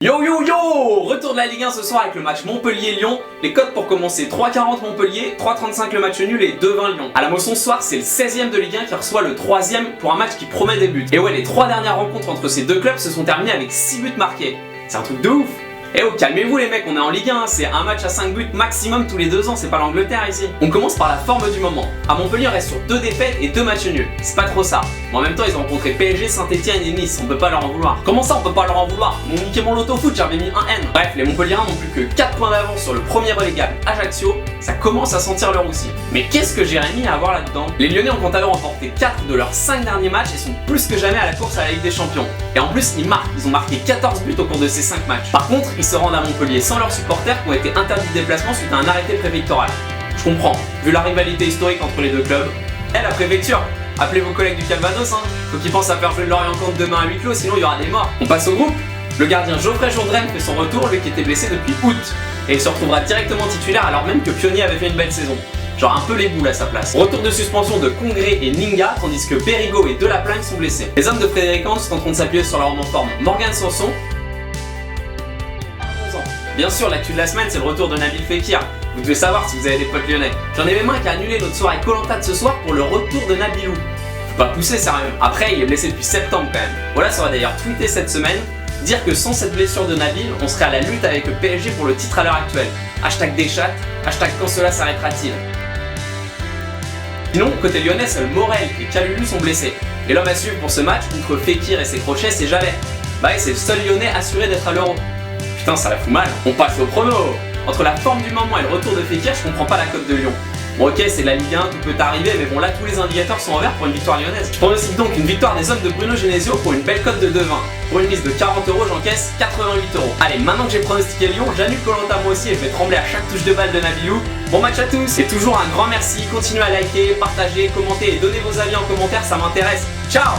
Yo yo yo! Retour de la Ligue 1 ce soir avec le match Montpellier-Lyon. Les cotes pour commencer: 3,40 Montpellier, 3,35 le match nul et 2,20 Lyon. À la moisson ce soir, c'est le 16e de Ligue 1 qui reçoit le 3e pour un match qui promet des buts. Et ouais, les 3 dernières rencontres entre ces deux clubs se sont terminées avec 6 buts marqués. C'est un truc de ouf! Eh oh, calmez-vous les mecs, on est en Ligue 1, c'est un match à 5 buts maximum tous les 2 ans, c'est pas l'Angleterre ici. On commence par la forme du moment. À Montpellier, on reste sur 2 défaites et 2 matchs nuls. C'est pas trop ça. Mais en même temps, ils ont rencontré PSG, Saint-Etienne et Nice, on peut pas leur en vouloir. Comment ça, on peut pas leur en vouloir? Ils m'ont niqué mon loto foot, j'avais mis un N. Bref, les Montpelliérains n'ont plus que 4 points d'avance sur le premier relégable, Ajaccio. Ça commence à sentir le roussi. Mais qu'est-ce que Jérémy a à voir là-dedans? Les Lyonnais ont quant à eux remporté 4 de leurs 5 derniers matchs et sont plus que jamais à la course à la Ligue des Champions. Et en plus, ils marquent. Ils ont marqué 14 buts au cours de ces 5 matchs. Par contre, ils se rendent à Montpellier sans leurs supporters qui ont été interdits de déplacement suite à un arrêté préfectoral. Je comprends, vu la rivalité historique entre les deux clubs. La préfecture, appelez vos collègues du Calvados, faut qu'ils pensent à faire jouer de Lorient-Compte demain à huis clos, sinon il y aura des morts. On passe au groupe. Le gardien Geoffrey Jourdain fait son retour, lui qui était blessé depuis août. Et il se retrouvera directement titulaire alors même que Pionnier avait fait une belle saison. Genre un peu les boules à sa place. Retour de suspension de Congré et Ninga, tandis que Perigo et Delaplagne sont blessés. Les hommes de Frédéric Hans tenteront de s'appuyer sur leur homme en forme Morgan Sanson. Bien sûr, l'actu de la semaine, c'est le retour de Nabil Fekir. Vous devez savoir si vous avez des potes lyonnais. J'en ai même un qui a annulé notre soirée Koh-Lanta de ce soir pour le retour de Nabilou. Faut pas pousser, sérieux. Après, il est blessé depuis septembre quand même. Voilà, ça va d'ailleurs tweeté cette semaine, dire que sans cette blessure de Nabil, on serait à la lutte avec le PSG pour le titre à l'heure actuelle. Hashtag des chattes, hashtag quand cela s'arrêtera-t-il. Sinon, côté lyonnais, seuls Morel et Kalulu sont blessés. Et l'homme à suivre pour ce match, outre Fekir et ses crochets, c'est Jallet. Bah ouais, c'est le seul lyonnais assuré d'être à l'Euro. Putain, ça la fout mal. On passe au prono. Entre la forme du moment et le retour de Fekir, je comprends pas la cote de Lyon. Bon ok, c'est la Ligue 1, tout peut arriver, mais bon là tous les indicateurs sont en vert pour une victoire lyonnaise. Je pronostique donc une victoire des hommes de Bruno Genesio pour une belle cote de 2,20. Pour une mise de 40€, j'encaisse 88€. Allez, maintenant que j'ai pronostiqué Lyon, j'annule Koh-Lanta moi aussi et je vais trembler à chaque touche de balle de Nabilou. Bon match à tous et toujours un grand merci, continuez à liker, partager, commenter et donner vos avis en commentaire, ça m'intéresse. Ciao!